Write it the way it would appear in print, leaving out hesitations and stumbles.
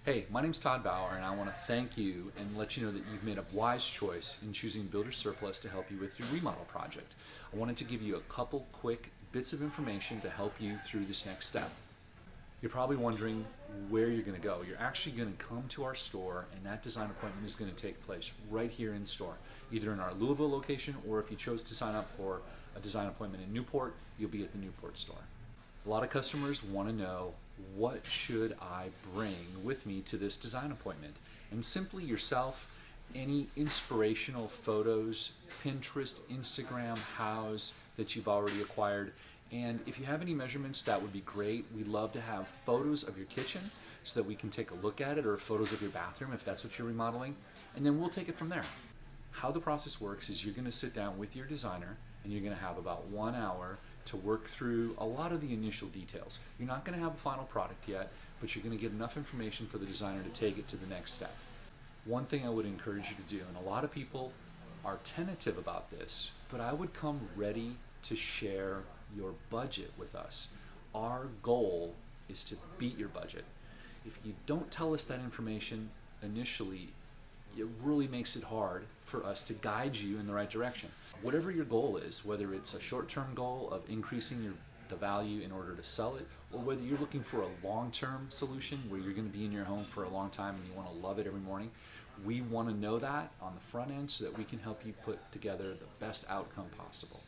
Hey, my name's Todd Bauer, and I want to thank you and let you know that you've made a wise choice in choosing Builder Surplus to help you with your remodel project. I wanted to give you a couple quick bits of information to help you through this next step. You're probably wondering where you're going to go. You're actually going to come to our store, and that design appointment is going to take place right here in store, either in our Louisville location, or if you chose to sign up for a design appointment in Newport, you'll be at the Newport store. A lot of customers want to know, what should I bring with me to this design appointment? And simply yourself, any inspirational photos, Pinterest, Instagram, house that you've already acquired. And if you have any measurements, that would be great. We'd love to have photos of your kitchen so that we can take a look at it, or photos of your bathroom if that's what you're remodeling, and then we'll take it from there. How the process works is you're going to sit down with your designer and you're going to have about 1 hour to work through a lot of the initial details. You're not going to have a final product yet, but you're going to get enough information for the designer to take it to the next step. One thing I would encourage you to do, and a lot of people are tentative about this, but I would come ready to share your budget with us. Our goal is to beat your budget. If you don't tell us that information initially, it really makes it hard for us to guide you in the right direction. Whatever your goal is, whether it's a short-term goal of increasing the value in order to sell it, or whether you're looking for a long-term solution where you're going to be in your home for a long time and you want to love it every morning, we want to know that on the front end so that we can help you put together the best outcome possible.